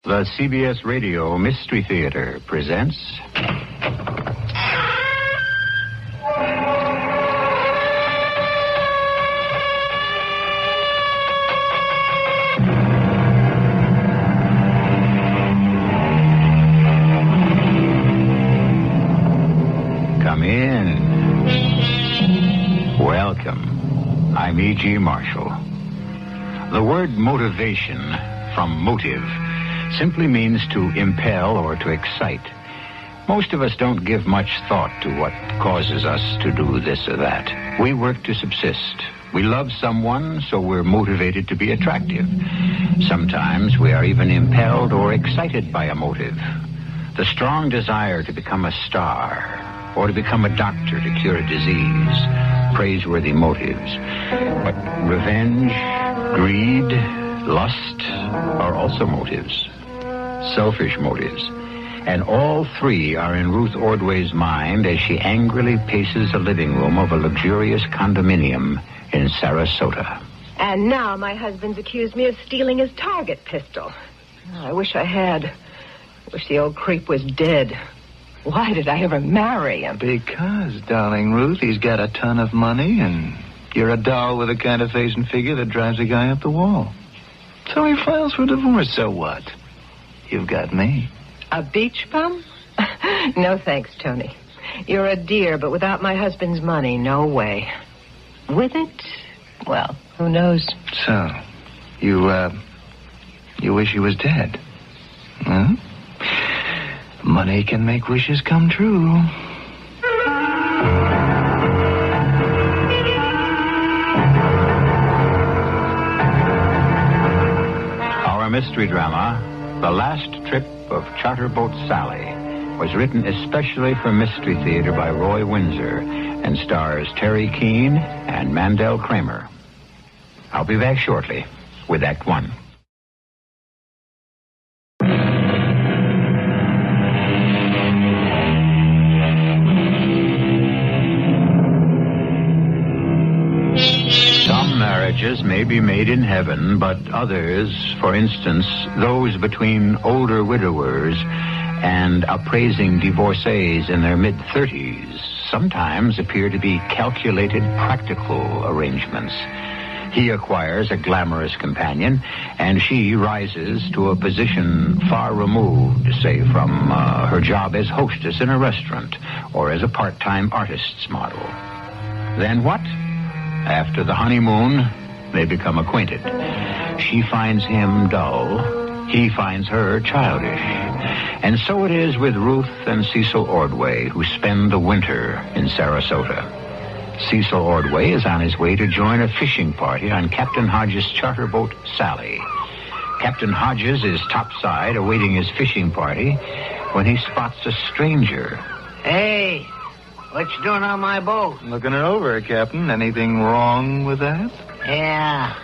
The CBS Radio Mystery Theater presents... Come in. Welcome. I'm E.G. Marshall. The word motivation, from motive, simply means to impel or to excite. Most of us don't give much thought to what causes us to do this or that. We work to subsist. We love someone, so we're motivated to be attractive. Sometimes we are even impelled or excited by a motive. The strong desire to become a star, or to become a doctor to cure a disease. Praiseworthy motives. But revenge, greed, lust are also motives. Selfish motives. And all three are in Ruth Ordway's mind as she angrily paces the living room of a luxurious condominium in Sarasota. And now my husband's accused me of stealing his target pistol. I wish I had. I wish the old creep was dead. Why did I ever marry him? Because, darling Ruth, he's got a ton of money, and you're a doll with a kind of face and figure that drives a guy up the wall. So he files for divorce, so what? You've got me. A beach bum? No thanks, Tony. You're a dear, but without my husband's money, no way. With it, well, who knows? So, you wish he was dead? Huh? Money can make wishes come true. Our mystery drama, The Last Trip of Charterboat Sally, was written especially for Mystery Theater by Roy Winsor and stars Teri, Keane and Mandel, Kramer. I'll be back shortly with Act One. Marriages may be made in heaven, but others, for instance, those between older widowers and appraising divorcees in their mid-30s, sometimes appear to be calculated practical arrangements. He acquires a glamorous companion, and she rises to a position far removed, say, from her job as hostess in a restaurant or as a part-time artist's model. Then what? After the honeymoon, they become acquainted. She finds him dull. He finds her childish. And so it is with Ruth and Cecil Ordway, who spend the winter in Sarasota. Cecil Ordway is on his way to join a fishing party on Captain Hodges' charter boat, Sally. Captain Hodges is topside awaiting his fishing party when he spots a stranger. Hey! What you doing on my boat? Looking it over, Captain. Anything wrong with that? Yeah,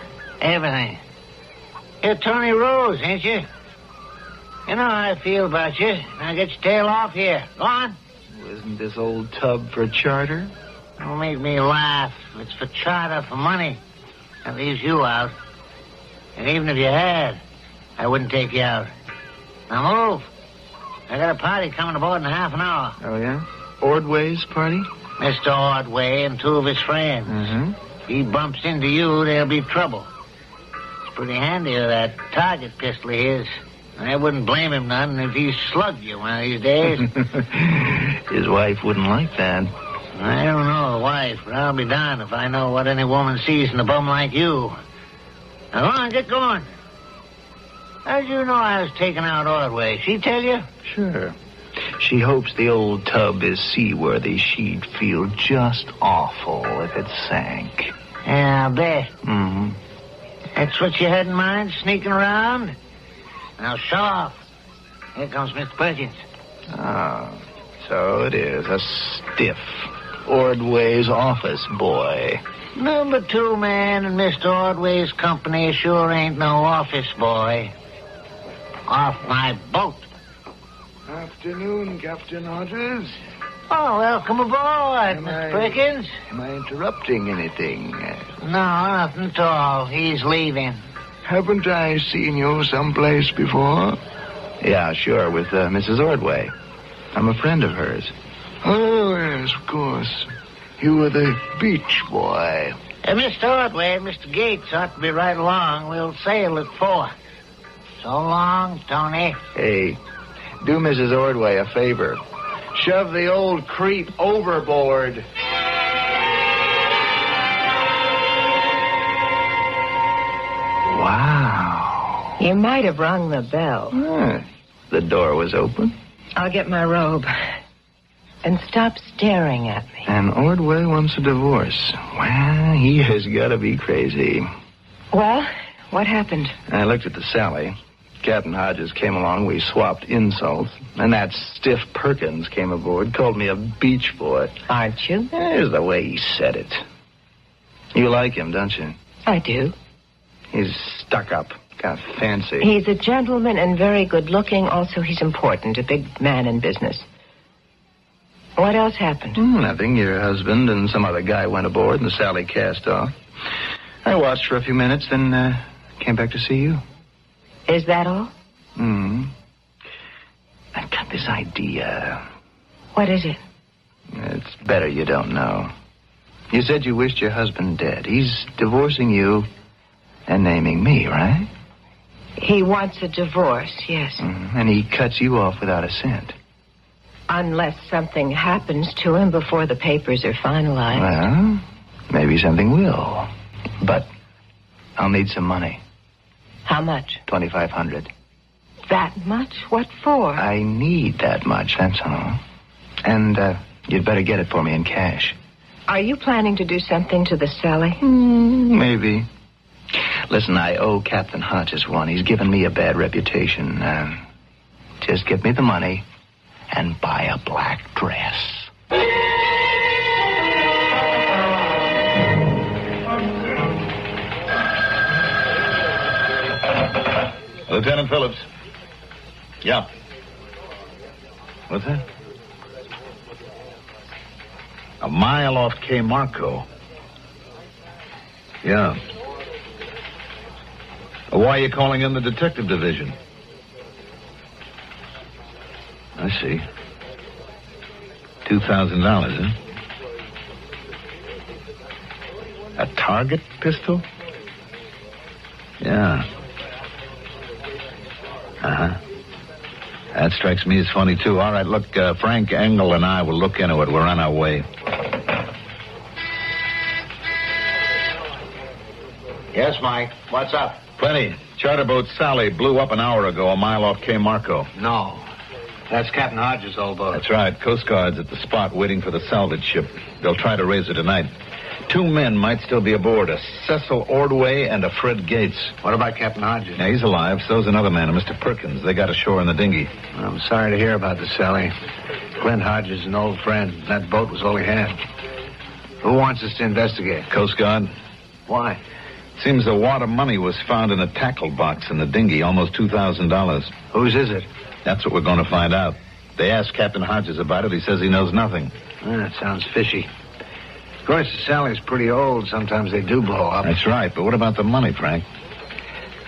everything. You're Tony Rose, ain't you? You know how I feel about you. Now get your tail off here. Go on. Isn't this old tub for charter? Don't make me laugh. It's for charter, for money. That leaves you out. And even if you had, I wouldn't take you out. Now move. I got a party coming aboard in half an hour. Oh, yeah? Ordway's party? Mr. Ordway and two of his friends. Mm-hmm. If he bumps into you, there'll be trouble. It's pretty handy with that target pistol of his. I wouldn't blame him none if he slugged you one of these days. His wife wouldn't like that. I don't know the wife, but I'll be darned if I know what any woman sees in a bum like you. Now, go on, get going. How'd you know I was taking out Ordway? She tell you? Sure. She hopes the old tub is seaworthy. She'd feel just awful if it sank. Yeah, I bet. Mm-hmm. That's what you had in mind, sneaking around? Now, show off. Here comes Mr. Perkins. Oh, so it is. A stiff Ordway's office boy. Number 2 man in Mr. Ordway's company sure ain't no office boy. Off my boat. Afternoon, Captain Hodges. Oh, welcome aboard, Mr. Perkins. Am I interrupting anything? No, nothing at all. He's leaving. Haven't I seen you someplace before? Yeah, sure, with Mrs. Ordway. I'm a friend of hers. Oh, yes, of course. You were the beach boy. Mr. Ordway and Mr. Gates ought to be right along. We'll sail at 4. So long, Tony. Hey, do Mrs. Ordway a favor. Shove the old creep overboard. Wow. You might have rung the bell. The door was open. I'll get my robe. And stop staring at me. And Ordway wants a divorce. Well, he has got to be crazy. Well, what happened? I looked at the Sally. Captain Hodges came along. We swapped insults. And that stiff Perkins came aboard, called me a beach boy. Aren't you? There's the way he said it. You like him, don't you? I do. He's stuck up, kind of fancy. He's a gentleman and very good looking. Also, he's important, a big man in business. What else happened? Nothing. Your husband and some other guy went aboard and the Sally cast off. I watched for a few minutes, then came back to see you. Is that all? I've got this idea. What is it? It's better you don't know. You said you wished your husband dead. He's divorcing you and naming me, right? He wants a divorce, yes. And he cuts you off without a cent. Unless something happens to him before the papers are finalized. Well, maybe something will. But I'll need some money. How much? $2,500. That much? What for? I need that much, that's all. And you'd better get it for me in cash. Are you planning to do something to the Sally? Maybe. Listen, I owe Captain Hodges one. He's given me a bad reputation. Just give me the money and buy a black dress. Lieutenant Phillips. Yeah. What's that? A mile off K. Marco. Yeah. Why are you calling in the detective division? I see. $2,000, huh? A target pistol? Yeah. Uh-huh. That strikes me as funny, too. All right, look, Frank Engel and I will look into it. We're on our way. Yes, Mike. What's up? Plenty. Charter boat Sally blew up an hour ago a mile off K. Marco. No. That's Captain Hodges' old boat. That's right. Coast Guard's at the spot waiting for the salvage ship. They'll try to raise her tonight. 2 men might still be aboard, a Cecil Ordway and a Fred Gates. What about Captain Hodges? Yeah, he's alive. So's another man, a Mr. Perkins. They got ashore in the dinghy. I'm sorry to hear about the Sally. Clint Hodges is an old friend. That boat was all he had. Who wants us to investigate? Coast Guard. Why? Seems the wad of money was found in a tackle box in the dinghy, almost $2,000. Whose is it? That's what we're going to find out. They asked Captain Hodges about it. He says he knows nothing. That sounds fishy. Of course, the Sally's pretty old. Sometimes they do blow up. That's right, but what about the money, Frank?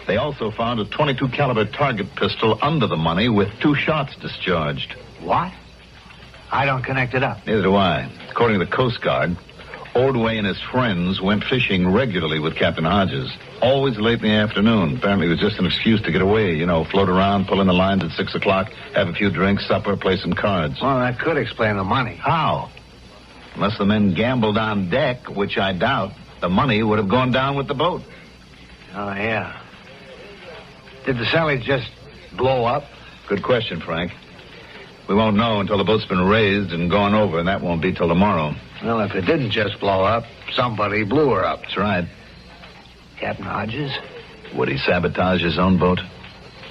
They also found a .22 caliber target pistol under the money with 2 shots discharged. What? I don't connect it up. Neither do I. According to the Coast Guard, Ordway and his friends went fishing regularly with Captain Hodges. Always late in the afternoon. Apparently it was just an excuse to get away. You know, float around, pull in the lines at 6 o'clock, have a few drinks, supper, play some cards. Well, that could explain the money. How? Unless the men gambled on deck, which I doubt, the money would have gone down with the boat. Oh, yeah. Did the Sally just blow up? Good question, Frank. We won't know until the boat's been raised and gone over, and that won't be till tomorrow. Well, if it didn't just blow up, somebody blew her up. That's right. Captain Hodges? Would he sabotage his own boat?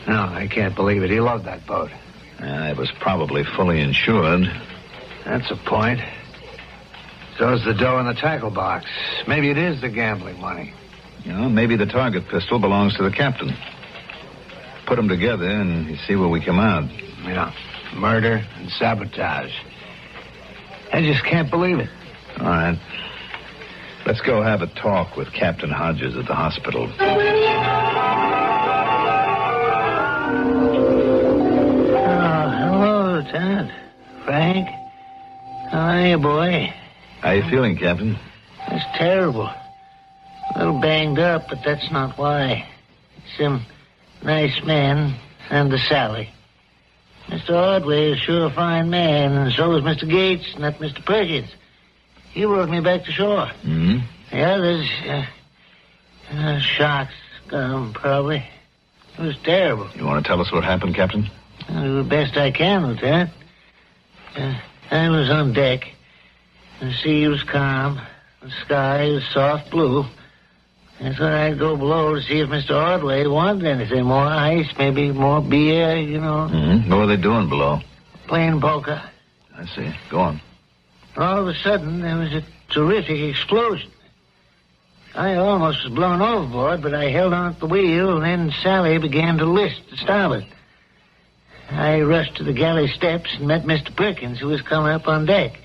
No, I can't believe it. He loved that boat. It was probably fully insured. That's a point. So's the dough in the tackle box. Maybe it is the gambling money. You know, maybe the target pistol belongs to the captain. Put them together and you see where we come out. Yeah, murder and sabotage. I just can't believe it. All right. Let's go have a talk with Captain Hodges at the hospital. boy. How you feeling, Captain? It's terrible. A little banged up, but that's not why. Some nice men and the Sally. Mr. Ordway is sure a fine man, and so is Mr. Gates and that Mr. Perkins. He brought me back to shore. Mm-hmm. The others, shots got 'em, probably. It was terrible. You want to tell us what happened, Captain? I'll do the best I can, Lieutenant. I was on deck. The sea was calm. The sky was soft blue. I thought I'd go below to see if Mr. Ordway wanted anything. More ice, maybe more beer, you know. Mm-hmm. What were they doing below? Playing poker. I see. Go on. All of a sudden, there was a terrific explosion. I almost was blown overboard, but I held on to the wheel, and then Sally began to list to starboard. I rushed to the galley steps and met Mr. Perkins, who was coming up on deck.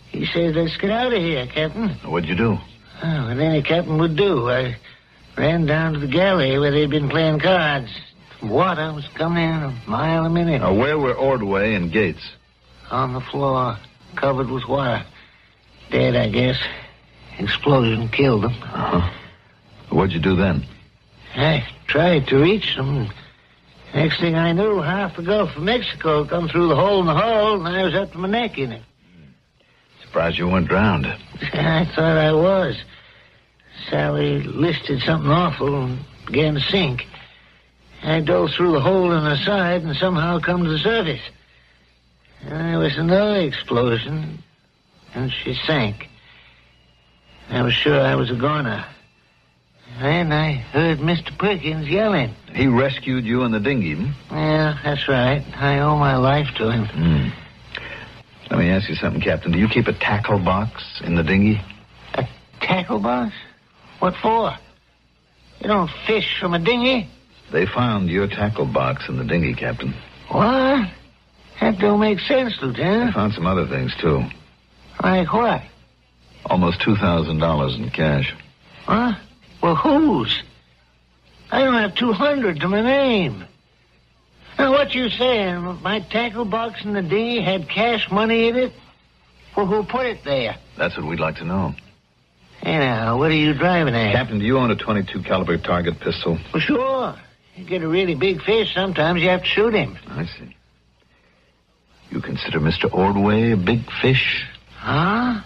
He said, "Let's get out of here, Captain." What'd you do? Oh, what any captain would do. I ran down to the galley where they'd been playing cards. Water was coming in a mile a minute. Now, where were Ordway and Gates? On the floor, covered with water. Dead, I guess. Explosion killed them. Uh-huh. What'd you do then? I tried to reach them. Next thing I knew, half the Gulf of Mexico had come through the hole in the hull, and I was up to my neck in it. Surprised you weren't drowned. I thought I was. Sally listed something awful and began to sink. I dove through the hole in her side and somehow come to the surface. And there was another explosion, and she sank. I was sure I was a goner. Then I heard Mr. Perkins yelling. He rescued you in the dinghy, hmm? Yeah, that's right. I owe my life to him. Mm. Let me ask you something, Captain. Do you keep a tackle box in the dinghy? A tackle box? What for? You don't fish from a dinghy? They found your tackle box in the dinghy, Captain. What? That don't make sense, They Lieutenant. found some other things, too. Like what? Almost $2,000 in cash. Huh? Well, whose? I don't have 200 to my name. Now, what you saying? My tackle box in the dinghy had cash money in it? Well, who put it there? That's what we'd like to know. Hey, now, what are you driving at? Captain, do you own a .22 caliber target pistol? Well, sure. You get a really big fish, sometimes you have to shoot him. I see. You consider Mr. Ordway a big fish? Huh?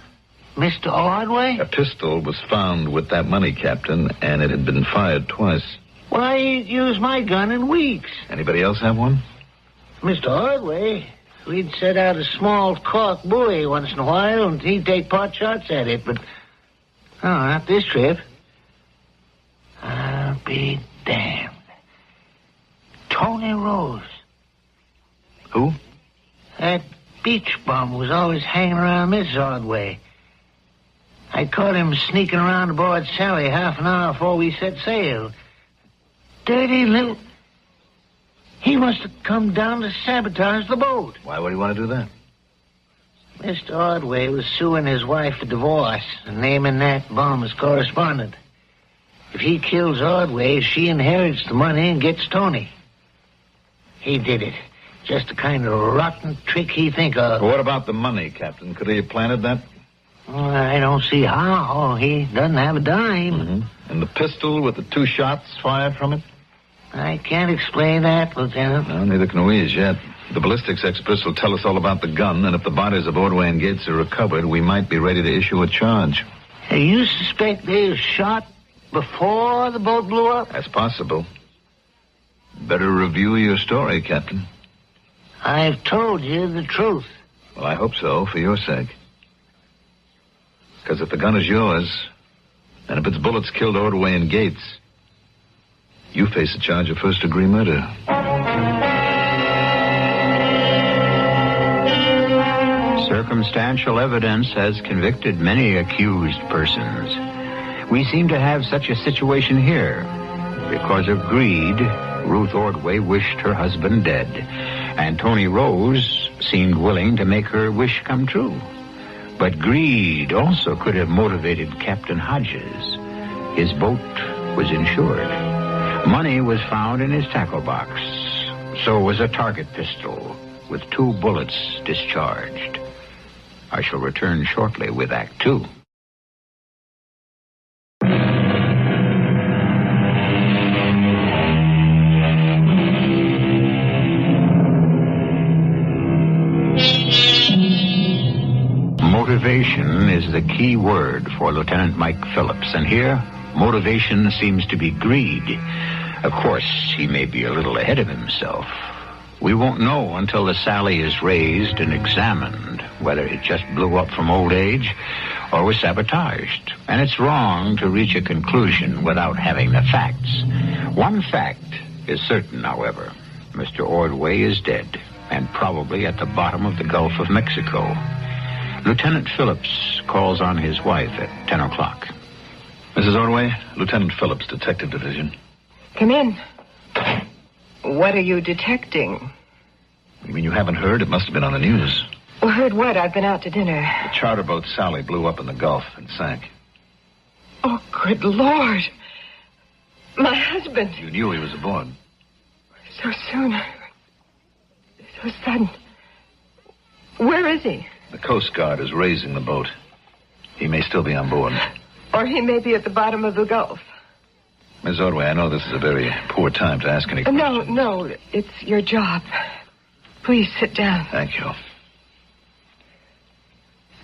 Mr. Ordway? A pistol was found with that money, Captain, and it had been fired twice. Well, I ain't used my gun in weeks. Anybody else have one? Mr. Ordway, we'd set out a small cork buoy once in a while, and he'd take pot shots at it, but... Oh, not this trip. I'll be damned. Tony Rose. Who? That beach bum was always hanging around Miss Ordway. I caught him sneaking around aboard Sally half an hour before we set sail. Dirty little... He must have come down to sabotage the boat. Why would he want to do that? Mr. Ordway was suing his wife for divorce and naming that bum as correspondent. If he kills Ordway, she inherits the money and gets Tony. He did it. Just the kind of rotten trick he think of. What about the money, Captain? Could he have planted that? Well, I don't see how. He doesn't have a dime. Mm-hmm. And the pistol with the 2 shots fired from it? I can't explain that, Lieutenant. No, neither can we as yet. The ballistics experts will tell us all about the gun, and if the bodies of Ordway and Gates are recovered, we might be ready to issue a charge. Hey, you suspect they were shot before the boat blew up? That's possible. Better review your story, Captain. I've told you the truth. Well, I hope so, for your sake. Because if the gun is yours, and if its bullets killed Ordway and Gates, you face a charge of first-degree murder. Circumstantial evidence has convicted many accused persons. We seem to have such a situation here. Because of greed, Ruth Ordway wished her husband dead, and Tony Rose seemed willing to make her wish come true. But greed also could have motivated Captain Hodges. His boat was insured. Money was found in his tackle box. So was a target pistol with 2 bullets discharged. I shall return shortly with Act Two. Motivation is the key word for Lieutenant Mike Phillips, and here, motivation seems to be greed. Of course, he may be a little ahead of himself. We won't know until the Sally is raised and examined whether it just blew up from old age or was sabotaged. And it's wrong to reach a conclusion without having the facts. One fact is certain, however. Mr. Ordway is dead, and probably at the bottom of the Gulf of Mexico. Lieutenant Phillips calls on his wife at 10 o'clock. Mrs. Ordway, Lieutenant Phillips, Detective Division. Come in. What are you detecting? You mean you haven't heard? It must have been on the news. Well, heard what? I've been out to dinner. The charter boat Sally blew up in the Gulf and sank. Oh, good Lord. My husband. You knew he was aboard. So soon. So sudden. Where is he? The Coast Guard is raising the boat. He may still be on board. Or he may be at the bottom of the Gulf. Miss Ordway, I know this is a very poor time to ask any questions. No, it's your job. Please sit down. Thank you.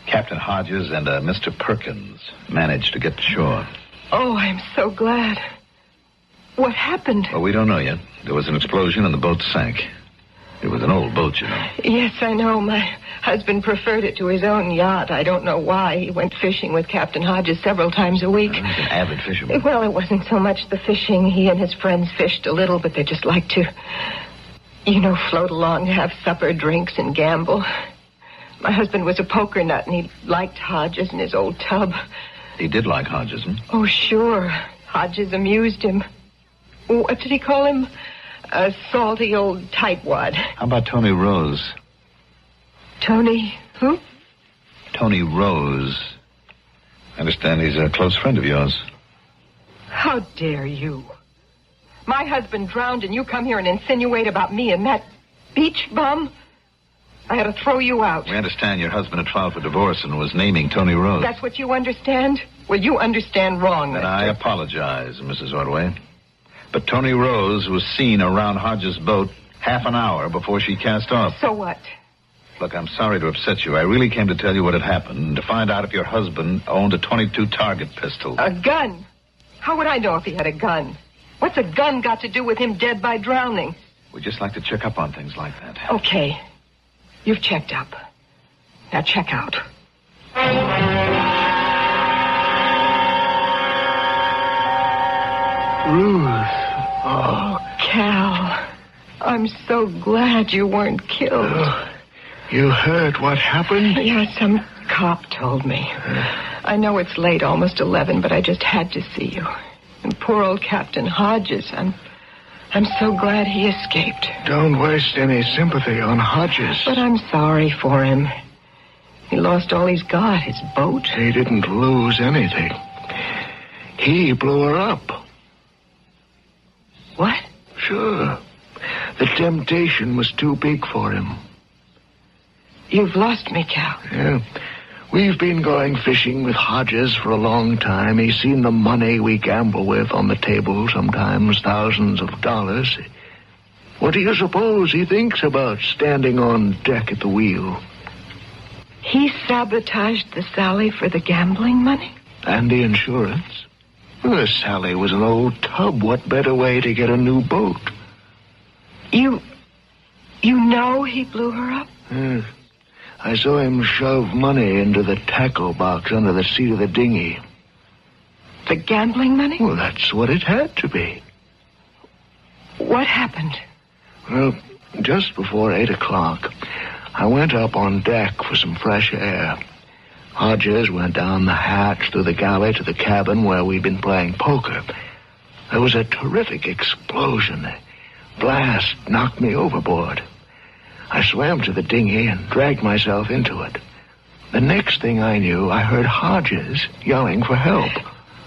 Captain Hodges and Mr. Perkins managed to get to shore. Oh, I'm so glad. What happened? Well, we don't know yet. There was an explosion and the boat sank. It was an old boat, you know. Yes, I know. My husband preferred it to his own yacht. I don't know why. He went fishing with Captain Hodges several times a week. He's an avid fisherman. Well, it wasn't so much the fishing. He and his friends fished a little, but they just liked to, float along, have supper, drinks, and gamble. My husband was a poker nut, and he liked Hodges and his old tub. He did like Hodges, huh? Oh, sure. Hodges amused him. What did he call him? A salty old tightwad. How about Tony Rose? Tony who? Tony Rose. I understand he's a close friend of yours. How dare you? My husband drowned and you come here and insinuate about me and that beach bum? I had to throw you out. We understand your husband had filed for divorce and was naming Tony Rose. That's what you understand? Well, you understand wrong, Then mister. I apologize, Mrs. Ordway. But Tony Rose was seen around Hodges' boat half an hour before she cast off. So what? Look, I'm sorry to upset you. I really came to tell you what had happened and to find out if your husband owned a .22 target pistol. A gun? How would I know if he had a gun? What's a gun got to do with him dead by drowning? We just like to check up on things like that. Okay. You've checked up. Now check out. Ruth. Oh, Cal. I'm so glad you weren't killed. You heard what happened? Yeah, some cop told me. I know it's late, almost 11, but I just had to see you. And poor old Captain Hodges, I'm so glad he escaped. Don't waste any sympathy on Hodges. But I'm sorry for him. He lost all he's got, his boat. He didn't lose anything. He blew her up. What? Sure. The temptation was too big for him. You've lost me, Cal. Yeah. We've been going fishing with Hodges for a long time. He's seen the money we gamble with on the table, sometimes thousands of dollars. What do you suppose he thinks about standing on deck at the wheel? He sabotaged the Sally for the gambling money? And the insurance. Well, Sally was an old tub. What better way to get a new boat? You know he blew her up? Yes. I saw him shove money into the tackle box under the seat of the dinghy. The gambling money? Well, that's what it had to be. What happened? Well, just before 8 o'clock, I went up on deck for some fresh air. Hodges went down the hatch through the galley to the cabin where we'd been playing poker. There was a terrific explosion. The blast knocked me overboard. I swam to the dinghy and dragged myself into it. The next thing I knew, I heard Hodges yelling for help.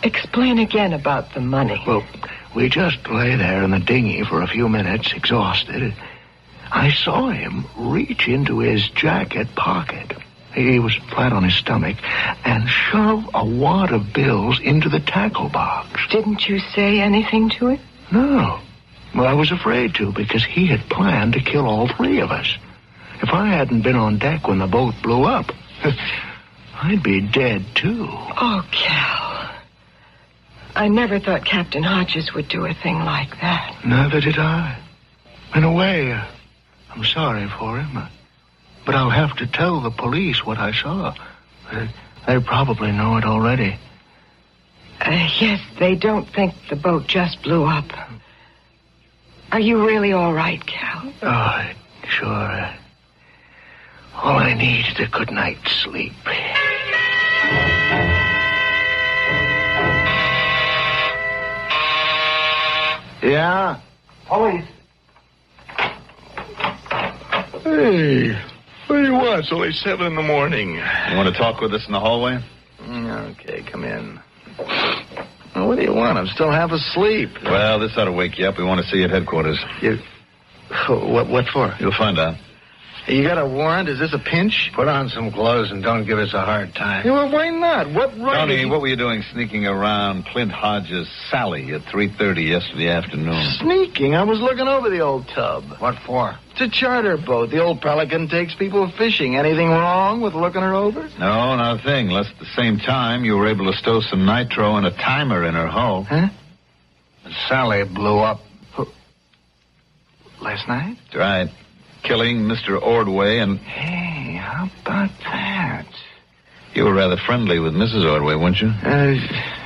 Explain again about the money. Well, we just lay there in the dinghy for a few minutes, exhausted. I saw him reach into his jacket pocket He was flat on his stomach and shoved a wad of bills into the tackle box. Didn't you say anything to him? No. Well, I was afraid to because he had planned to kill all three of us. If I hadn't been on deck when the boat blew up, I'd be dead, too. Oh, Cal. I never thought Captain Hodges would do a thing like that. Neither did I. In a way, I'm sorry for him. But I'll have to tell the police what I saw. They probably know it already. Yes, they don't think the boat just blew up. Are you really all right, Cal? Oh, sure. All I need is a good night's sleep. Yeah? Police. Hey, what do you want? It's only 7 in the morning. You want to talk with us in the hallway? Okay, come in. Well, what do you want? I'm still half asleep. Well, this ought to wake you up. We want to see you at headquarters. What for? You'll find out. You got a warrant? Is this a pinch? Put on some clothes and don't give us a hard time. Yeah, well, why not? What right? Tony, what were you doing sneaking around Clint Hodges' Sally at 3:30 yesterday afternoon? Sneaking? I was looking over the old tub. What for? It's a charter boat. The old Pelican takes people fishing. Anything wrong with looking her over? No, not a thing. Unless at the same time you were able to stow some nitro and a timer in her hull. Huh? Sally blew up. Last night? That's right. Killing Mr. Ordway and... Hey, how about that? You were rather friendly with Mrs. Ordway, weren't you?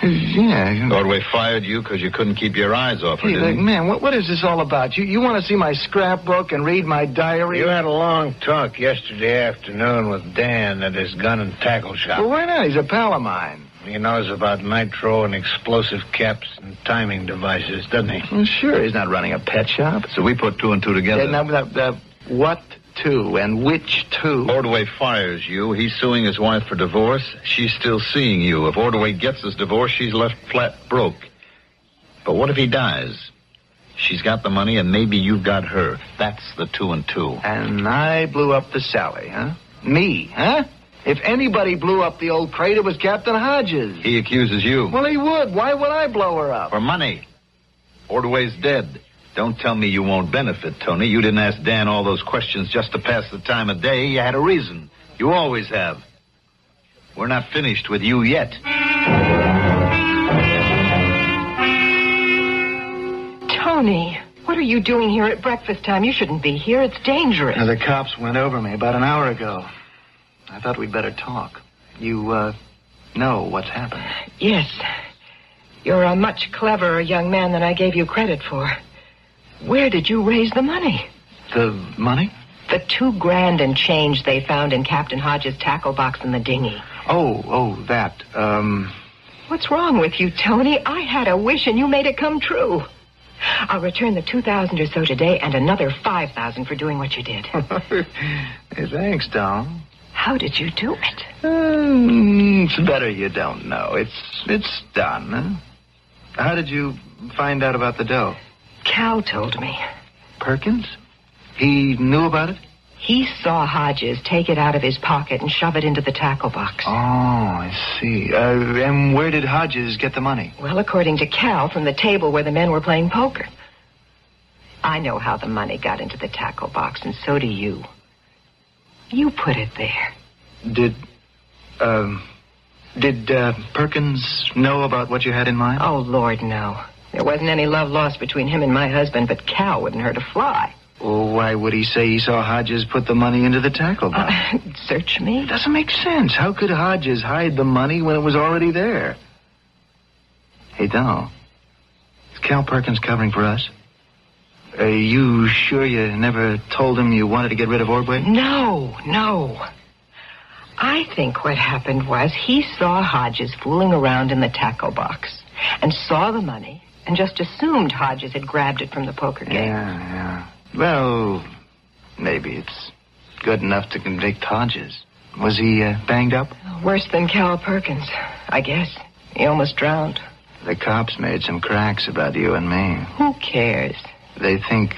Yeah. Ordway fired you because you couldn't keep your eyes off her, Hey, didn't he? man, what is this all about? You want to see my scrapbook and read my diary? You had a long talk yesterday afternoon with Dan at his gun and tackle shop. Well, why not? He's a pal of mine. He knows about nitro and explosive caps and timing devices, doesn't he? Well, sure, he's not running a pet shop. So we put 2 and 2 together. What two and which two? Ordway fires you. He's suing his wife for divorce. She's still seeing you. If Ordway gets his divorce, she's left flat broke. But what if he dies? She's got the money, and maybe you've got her. That's the 2 and 2. And I blew up the Sally, huh? Me, huh? If anybody blew up the old crate, it was Captain Hodges. He accuses you. Well, he would. Why would I blow her up? For money. Ordway's dead. Don't tell me you won't benefit, Tony. You didn't ask Dan all those questions just to pass the time of day. You had a reason. You always have. We're not finished with you yet. Tony, what are you doing here at breakfast time? You shouldn't be here. It's dangerous. Now, the cops went over me about an hour ago. I thought we'd better talk. You, know what's happened. Yes. You're a much cleverer young man than I gave you credit for. Where did you raise the money? The money? The $2,000 and change they found in Captain Hodges' tackle box in the dinghy. Oh, that. What's wrong with you, Tony? I had a wish and you made it come true. I'll return the $2,000 or so today and another $5,000 for doing what you did. Hey, thanks, Doll. How did you do it? It's better you don't know. It's done, huh? How did you find out about the dough? Cal told me. Perkins? He knew about it? He saw Hodges take it out of his pocket and shove it into the tackle box. Oh, I see. And where did Hodges get the money? Well, according to Cal, from the table where the men were playing poker. I know how the money got into the tackle box, and so do you. You put it there. Did Perkins know about what you had in mind? Oh, Lord, no. There wasn't any love lost between him and my husband, but Cal wouldn't hurt a fly. Well, why would he say he saw Hodges put the money into the tackle box? Search me? It doesn't make sense. How could Hodges hide the money when it was already there? Hey, Doll, is Cal Perkins covering for us? Are you sure you never told him you wanted to get rid of Ordway? No. I think what happened was he saw Hodges fooling around in the tackle box and saw the money and just assumed Hodges had grabbed it from the poker game. Yeah. Well, maybe it's good enough to convict Hodges. Was he banged up? Worse than Cal Perkins, I guess. He almost drowned. The cops made some cracks about you and me. Who cares? They think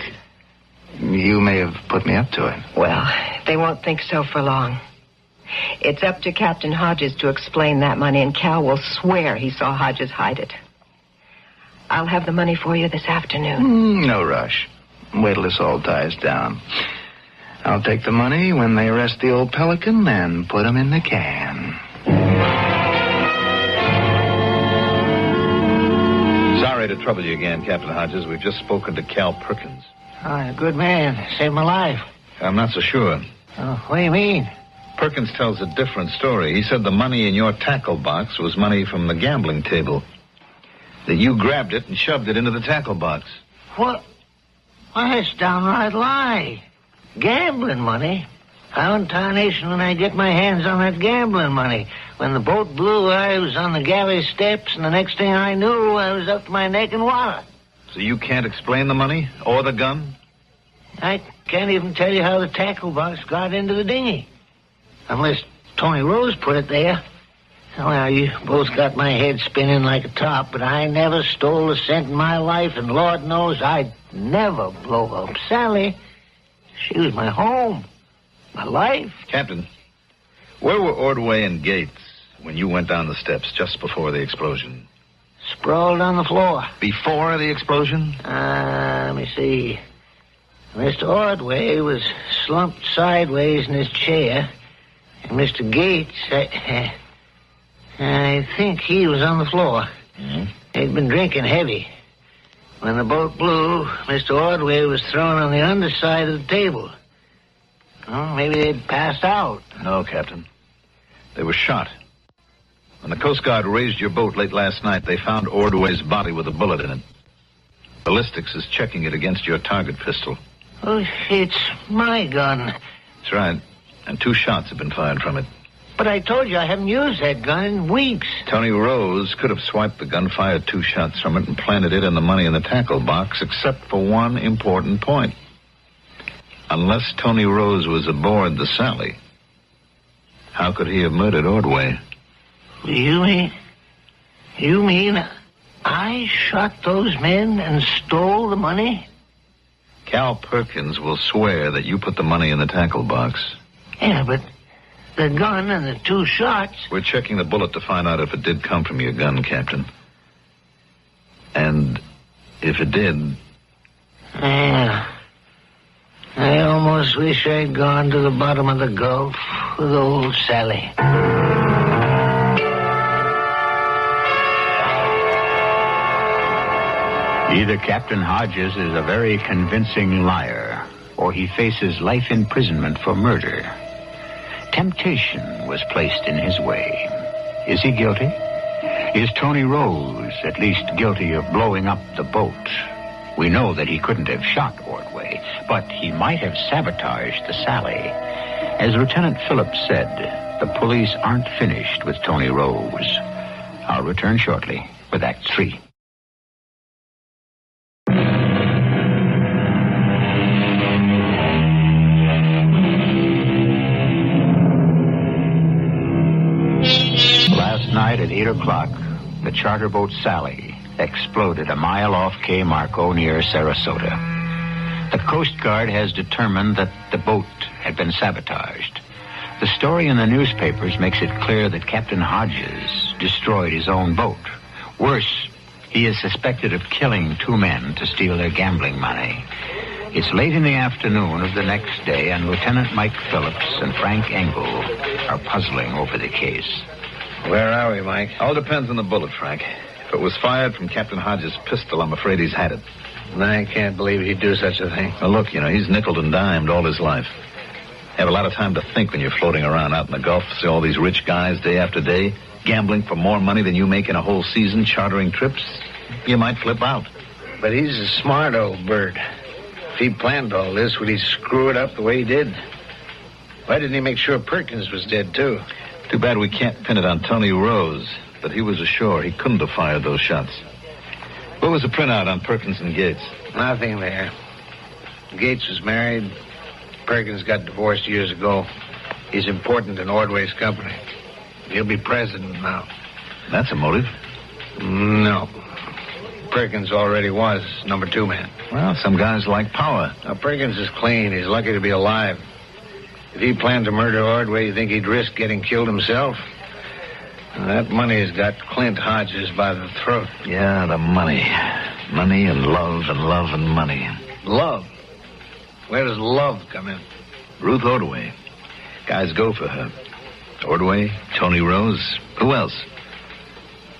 you may have put me up to it. Well, they won't think so for long. It's up to Captain Hodges to explain that money, and Cal will swear he saw Hodges hide it. I'll have the money for you this afternoon. No rush. Wait till this all dies down. I'll take the money when they arrest the old pelican and put him in the can. Sorry to trouble you again, Captain Hodges. We've just spoken to Cal Perkins. Oh, good man. Saved my life. I'm not so sure. Oh, what do you mean? Perkins tells a different story. He said the money in your tackle box was money from the gambling table. That you grabbed it and shoved it into the tackle box. What? Well, that's downright lie. Gambling money? How in tarnation when I get my hands on that gambling money? When the boat blew, I was on the galley steps, and the next thing I knew, I was up to my neck in water. So you can't explain the money or the gun? I can't even tell you how the tackle box got into the dinghy. Unless Tony Rose put it there. Well, you both got my head spinning like a top, but I never stole a cent in my life, and Lord knows I'd never blow up Sally. She was my home, my life. Captain, where were Ordway and Gates when you went down the steps just before the explosion? Sprawled on the floor. Before the explosion? Let me see. Mr. Ordway was slumped sideways in his chair, and Mr. Gates, I think he was on the floor. Mm-hmm. He'd been drinking heavy. When the boat blew, Mr. Ordway was thrown on the underside of the table. Well, maybe they'd passed out. No, Captain. They were shot. When the Coast Guard raised your boat late last night, they found Ordway's body with a bullet in it. Ballistics is checking it against your target pistol. Oh, it's my gun. That's right. And 2 shots have been fired from it. But I told you I haven't used that gun in weeks. Tony Rose could have swiped the gun, fired 2 shots from it, and planted it in the money in the tackle box, except for one important point. Unless Tony Rose was aboard the Sally, how could he have murdered Ordway? You mean I shot those men and stole the money? Cal Perkins will swear that you put the money in the tackle box. Yeah, but the gun and the 2 shots... We're checking the bullet to find out if it did come from your gun, Captain. And if it did... Yeah. I almost wish I'd gone to the bottom of the Gulf with old Sally. Either Captain Hodges is a very convincing liar, or he faces life imprisonment for murder. Temptation was placed in his way. Is he guilty? Is Tony Rose at least guilty of blowing up the boat? We know that he couldn't have shot Ordway, but he might have sabotaged the Sally. As Lieutenant Phillips said, the police aren't finished with Tony Rose. I'll return shortly with Act 3. Last night at 8 o'clock, the charter boat Sally exploded a mile off Cape Marco near Sarasota. The Coast Guard has determined that the boat had been sabotaged. The story in the newspapers makes it clear that Captain Hodges destroyed his own boat. Worse, he is suspected of killing 2 men to steal their gambling money. It's late in the afternoon of the next day, and Lieutenant Mike Phillips and Frank Engel are puzzling over the case. Where are we, Mike? All depends on the bullet, Frank. If it was fired from Captain Hodges' pistol, I'm afraid he's had it. I can't believe he'd do such a thing. Now, look, he's nickeled and dimed all his life. You have a lot of time to think when you're floating around out in the Gulf. See all these rich guys day after day, gambling for more money than you make in a whole season, chartering trips. You might flip out. But he's a smart old bird. If he planned all this, would he screw it up the way he did? Why didn't he make sure Perkins was dead, too? Too bad we can't pin it on Tony Rose, but he was ashore. He couldn't have fired those shots. What was the printout on Perkins and Gates? Nothing there. Gates was married. Perkins got divorced years ago. He's important in Ordway's company. He'll be president now. That's a motive. No. Perkins already was number 2 man. Well, some guys like power. Now, Perkins is clean. He's lucky to be alive. If he planned to murder Ordway, you think he'd risk getting killed himself? That money has got Clint Hodges by the throat. Yeah, the money. Money and love and love and money. Love? Where does love come in? Ruth Ordway. Guys go for her. Ordway, Tony Rose. Who else?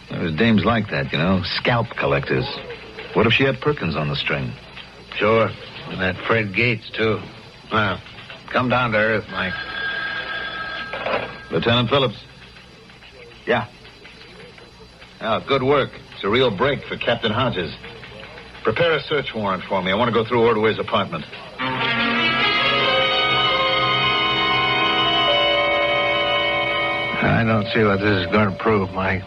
There's dames like that, you know. Scalp collectors. What if she had Perkins on the string? Sure. And that Fred Gates, too. Well, come down to earth, Mike. Lieutenant Phillips. Yeah. Oh, good work. It's a real break for Captain Hodges. Prepare a search warrant for me. I want to go through Ordway's apartment. I don't see what this is going to prove, Mike.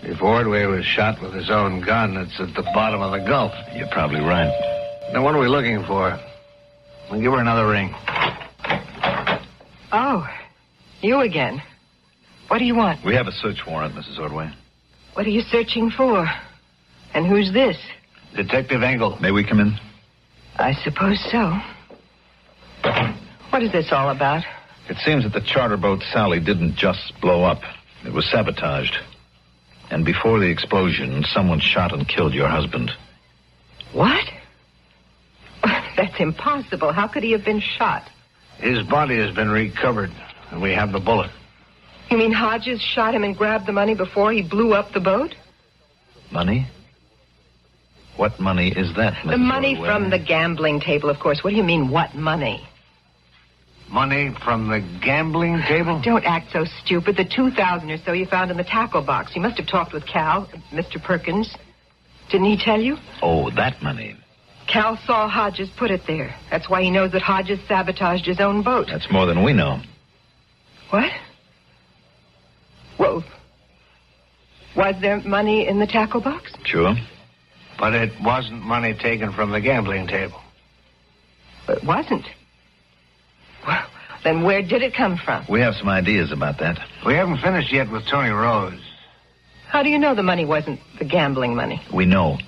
If Ordway was shot with his own gun, it's at the bottom of the Gulf. You're probably right. Now, what are we looking for? We'll give her another ring. Oh, you again. What do you want? We have a search warrant, Mrs. Ordway. What are you searching for? And who's this? Detective Engel. May we come in? I suppose so. What is this all about? It seems that the charter boat Sally didn't just blow up. It was sabotaged. And before the explosion, someone shot and killed your husband. What? That's impossible. How could he have been shot? His body has been recovered, and we have the bullet. You mean Hodges shot him and grabbed the money before he blew up the boat? Money? What money is that, Mrs. The money Ordway? from the gambling table, of course. What do you mean, what money? Money from the gambling table? Don't act so stupid. The $2,000 or so you found in the tackle box. You must have talked with Cal, Mr. Perkins. Didn't he tell you? Oh, that money. Cal saw Hodges put it there. That's why he knows that Hodges sabotaged his own boat. That's more than we know. What? Well, was there money in the tackle box? Sure. But it wasn't money taken from the gambling table. It wasn't. Well, then where did it come from? We have some ideas about that. We haven't finished yet with Tony Rose. How do you know the money wasn't the gambling money? We know.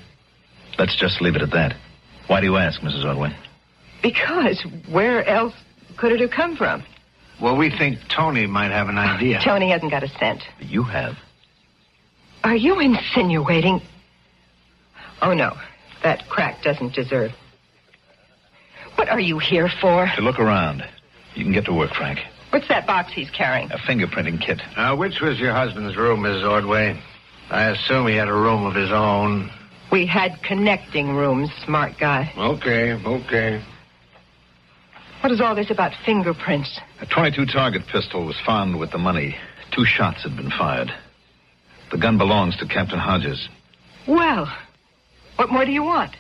Let's just leave it at that. Why do you ask, Mrs. Ordway? Because where else could it have come from? Well, we think Tony might have an idea. Tony hasn't got a cent. You have. Are you insinuating? Oh, no. That crack doesn't deserve. What are you here for? To look around. You can get to work, Frank. What's that box he's carrying? A fingerprinting kit. Which was your husband's room, Mrs. Ordway? I assume he had a room of his own. We had connecting rooms, smart guy. Okay. What is all this about fingerprints? A .22 target pistol was found with the money. 2 shots had been fired. The gun belongs to Captain Hodges. Well, what more do you want?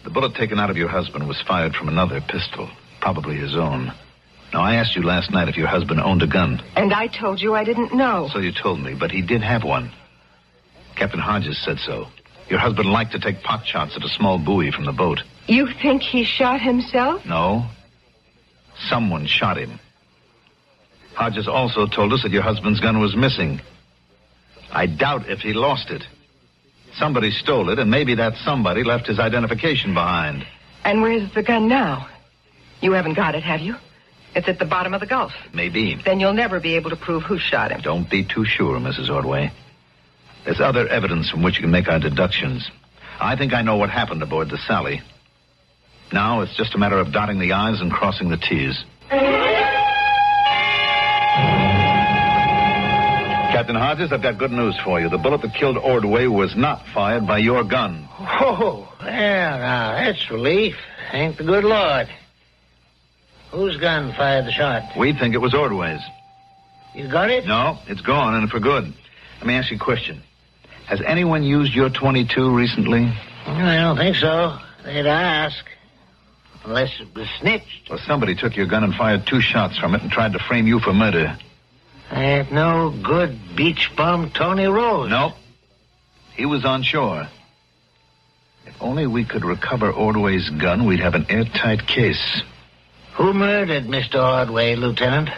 The bullet taken out of your husband was fired from another pistol, probably his own. Now, I asked you last night if your husband owned a gun. And I told you I didn't know. So you told me, but he did have one. Captain Hodges said so. Your husband liked to take pot shots at a small buoy from the boat. You think he shot himself? No. Someone shot him. Hodges also told us that your husband's gun was missing. I doubt if he lost it. Somebody stole it, and maybe that somebody left his identification behind. And where's the gun now? You haven't got it, have you? It's at the bottom of the Gulf. Maybe. Then you'll never be able to prove who shot him. Don't be too sure, Mrs. Ordway. There's other evidence from which you can make our deductions. I think I know what happened aboard the Sally. Now it's just a matter of dotting the I's and crossing the T's. Captain Hodges, I've got good news for you. The bullet that killed Ordway was not fired by your gun. Oh, well, now, that's relief. Thank the good Lord. Whose gun fired the shot? We think it was Ordway's. You got it? No, it's gone, and for good. Let me ask you a question. Has anyone used your .22 recently? I don't think so. They'd ask. Unless it was snitched. Well, somebody took your gun and fired 2 shots from it and tried to frame you for murder. Ain't no good beach bum Tony Rose. Nope. He was on shore. If only we could recover Ordway's gun, we'd have an airtight case. Who murdered Mr. Ordway, Lieutenant?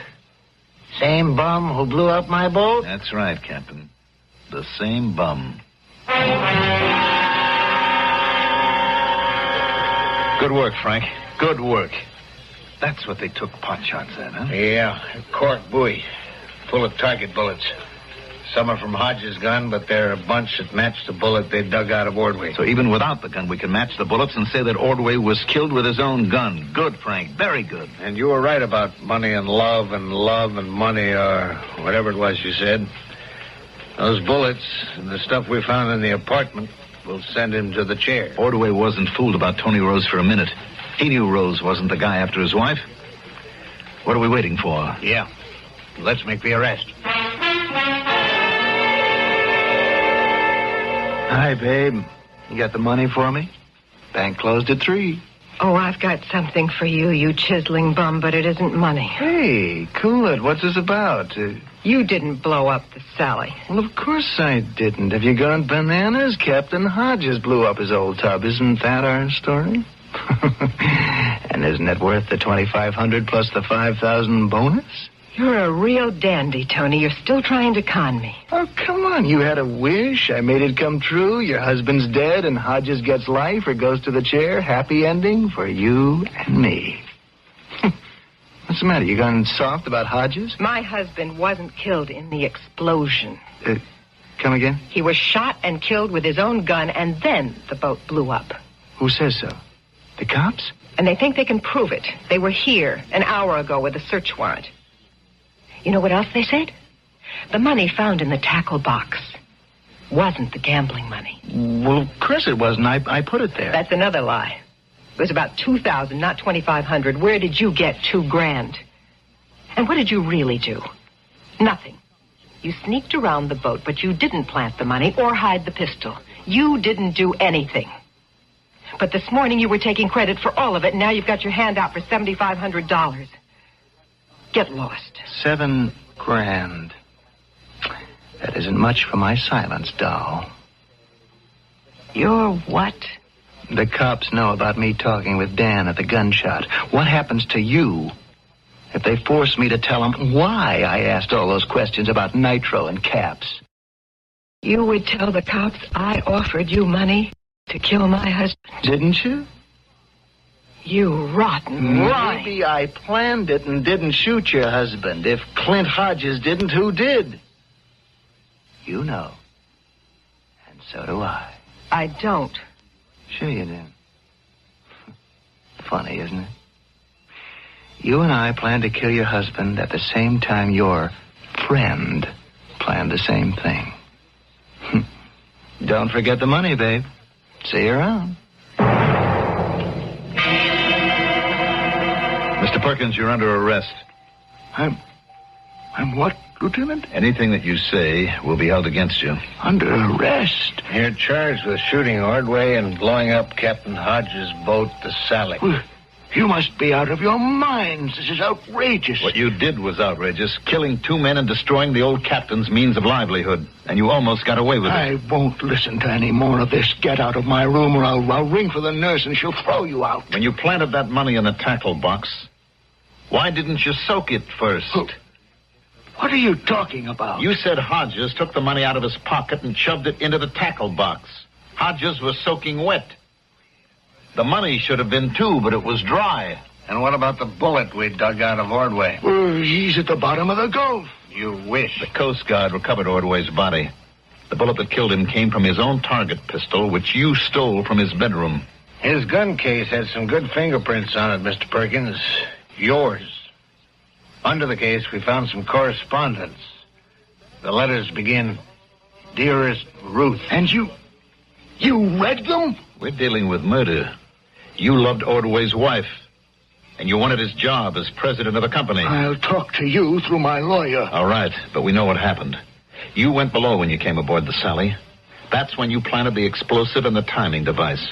Same bum who blew up my boat? That's right, Captain. The same bum. Good work, Frank. Good work. That's what they took pot shots at, huh? Yeah, a cork buoy, full of target bullets. Some are from Hodges' gun, but they're a bunch that match the bullet they dug out of Ordway. So even without the gun, we can match the bullets and say that Ordway was killed with his own gun. Good, Frank. Very good. And you were right about money and love and money, or whatever it was you said. Those bullets and the stuff we found in the apartment will send him to the chair. Ordway wasn't fooled about Tony Rose for a minute. He knew Rose wasn't the guy after his wife. What are we waiting for? Yeah. Let's make the arrest. Hi, babe. You got the money for me? Bank closed at 3. Oh, I've got something for you, you chiseling bum, but it isn't money. Hey, cool it. What's this about? You didn't blow up the Sally. Well, of course I didn't. Have you gone bananas? Captain Hodges blew up his old tub. Isn't that our story? And isn't it worth the $2,500 plus the $5,000 bonus? You're a real dandy, Tony. You're still trying to con me. Oh, come on. You had a wish. I made it come true. Your husband's dead and Hodges gets life or goes to the chair. Happy ending for you and me. What's the matter? You gone soft about Hodges? My husband wasn't killed in the explosion. Come again? He was shot and killed with his own gun, and then the boat blew up. Who says so? The cops? And they think they can prove it. They were here an hour ago with a search warrant. You know what else they said? The money found in the tackle box wasn't the gambling money. Well, of course it wasn't. I put it there. That's another lie. It was about $2,000, not $2,500. Where did you get $2,000? And what did you really do? Nothing. You sneaked around the boat, but you didn't plant the money or hide the pistol. You didn't do anything. But this morning you were taking credit for all of it, and now you've got your hand out for $7,500. Get lost. $7,000. That isn't much for my silence, doll. You're what? The cops know about me talking with Dan at the gunshot. What happens to you if they force me to tell them why I asked all those questions about nitro and caps? You would tell the cops I offered you money to kill my husband. Didn't you? You rotten lie. Maybe I planned it and didn't shoot your husband. If Clint Hodges didn't, who did? You know. And so do I. I don't. Sure you do. Funny, isn't it? You and I planned to kill your husband at the same time your friend planned the same thing. Don't forget the money, babe. See you around. Mr. Perkins, you're under arrest. I'm what, Lieutenant? Anything that you say will be held against you. Under arrest? You're charged with shooting Ordway and blowing up Captain Hodges' boat, the Sally. Well, you must be out of your minds. This is outrageous. What you did was outrageous, killing 2 men and destroying the old captain's means of livelihood. And you almost got away with it. I won't listen to any more of this. Get out of my room or I'll ring for the nurse and she'll throw you out. When you planted that money in the tackle box, why didn't you soak it first? What are you talking about? You said Hodges took the money out of his pocket and shoved it into the tackle box. Hodges was soaking wet. The money should have been too, but it was dry. And what about the bullet we dug out of Ordway? Well, he's at the bottom of the Gulf. You wish. The Coast Guard recovered Ordway's body. The bullet that killed him came from his own target pistol, which you stole from his bedroom. His gun case had some good fingerprints on it, Mr. Perkins. Yours. Under the case, we found some correspondence. The letters begin, Dearest Ruth. And you read them? We're dealing with murder. You loved Ordway's wife, and you wanted his job as president of the company. I'll talk to you through my lawyer. All right, but we know what happened. You went below when you came aboard the Sally. That's when you planted the explosive and the timing device.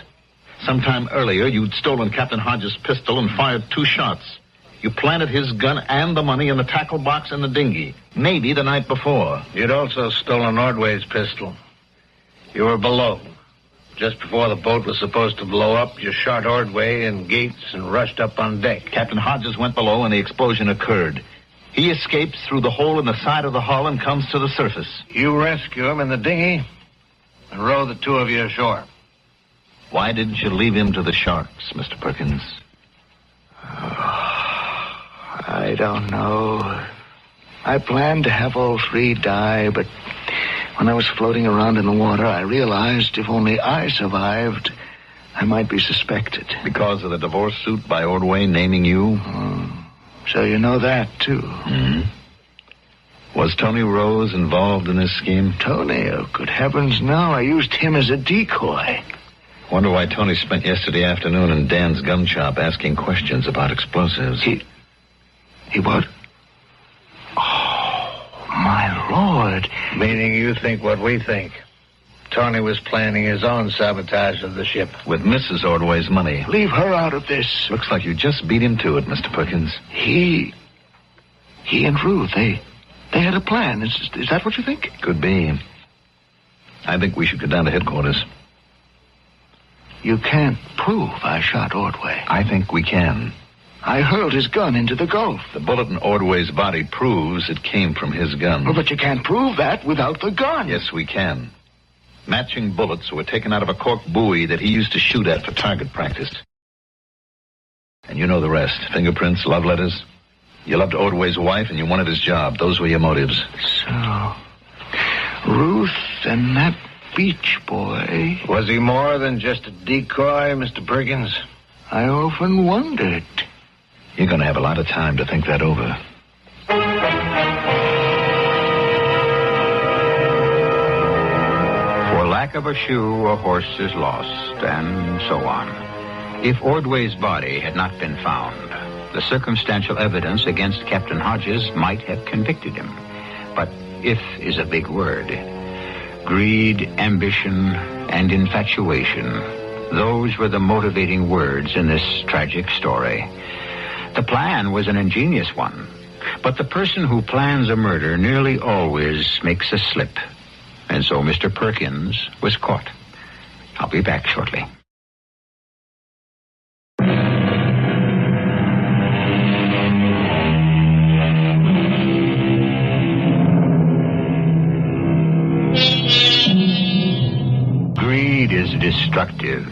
Sometime earlier, you'd stolen Captain Hodges' pistol and fired 2 shots. You planted his gun and the money in the tackle box in the dinghy, maybe the night before. You'd also stolen Ordway's pistol. You were below. Just before the boat was supposed to blow up, you shot Ordway and Gates and rushed up on deck. Captain Hodges went below and the explosion occurred. He escapes through the hole in the side of the hull and comes to the surface. You rescue him in the dinghy and row the 2 of you ashore. Why didn't you leave him to the sharks, Mr. Perkins? I don't know. I planned to have all three die, but when I was floating around in the water, I realized if only I survived, I might be suspected. Because of the divorce suit by Ordway naming you? So you know that, too. Mm-hmm. Was Tony Rose involved in this scheme? Tony? Oh, good heavens, no. I used him as a decoy. Wonder why Tony spent yesterday afternoon in Dan's gun shop asking questions about explosives. He what? Oh, my Lord. Meaning you think what we think. Tony was planning his own sabotage of the ship. With Mrs. Ordway's money. Leave her out of this. Looks like you just beat him to it, Mr. Perkins. He and Ruth, they had a plan. Is that what you think? Could be. I think we should go down to headquarters. You can't prove I shot Ordway. I think we can. I hurled his gun into the Gulf. The bullet in Ordway's body proves it came from his gun. Well, but you can't prove that without the gun. Yes, we can. Matching bullets were taken out of a cork buoy that he used to shoot at for target practice. And you know the rest. Fingerprints, love letters. You loved Ordway's wife and you wanted his job. Those were your motives. So, Ruth and that beach boy. Was he more than just a decoy, Mr. Perkins? I often wondered. You're going to have a lot of time to think that over. For lack of a shoe, a horse is lost, and so on. If Ordway's body had not been found, the circumstantial evidence against Captain Hodges might have convicted him. But if is a big word. Greed, ambition, and infatuation. Those were the motivating words in this tragic story. The plan was an ingenious one, but the person who plans a murder nearly always makes a slip. And so Mr. Perkins was caught. I'll be back shortly. Greed is destructive.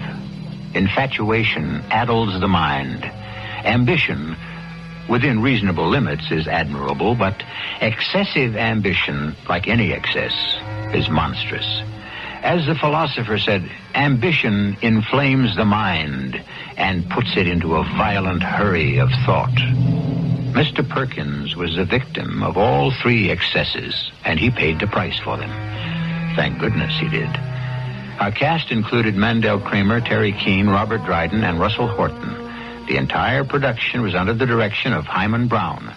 Infatuation addles the mind. Ambition, within reasonable limits, is admirable, but excessive ambition, like any excess, is monstrous. As the philosopher said, ambition inflames the mind and puts it into a violent hurry of thought. Mr. Perkins was the victim of all three excesses, and he paid the price for them. Thank goodness he did. Our cast included Mandel, Kramer, Teri, Keane, Robert Dryden, and Russell Horton. The entire production was under the direction of Himan Brown.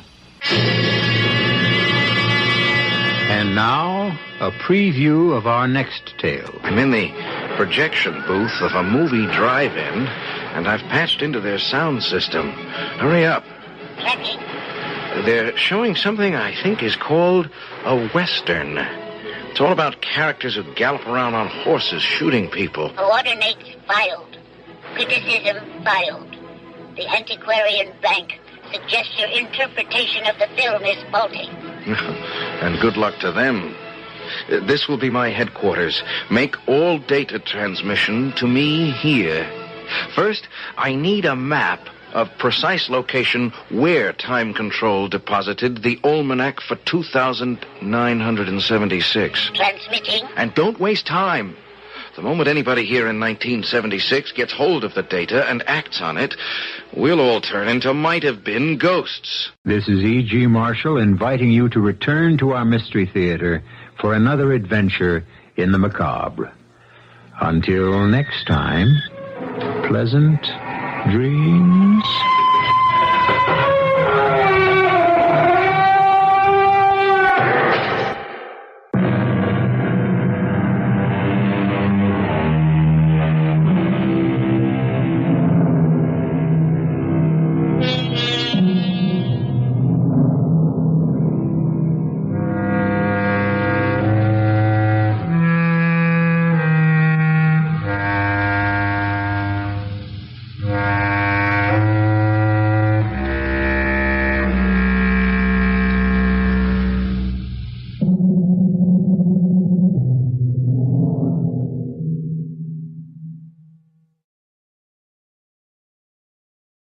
And now, a preview of our next tale. I'm in the projection booth of a movie drive-in, and I've patched into their sound system. Hurry up. Catching. They're showing something I think is called a Western. It's all about characters who gallop around on horses shooting people. Coordinates filed. Criticism filed. The Antiquarian Bank suggests your interpretation of the film is faulty. And good luck to them. This will be my headquarters. Make all data transmission to me here. First, I need a map of precise location where Time Control deposited the almanac for 2976. Transmitting. And don't waste time. The moment anybody here in 1976 gets hold of the data and acts on it, we'll all turn into might-have-been ghosts. This is E.G. Marshall inviting you to return to our Mystery Theater for another adventure in the macabre. Until next time, pleasant dreams.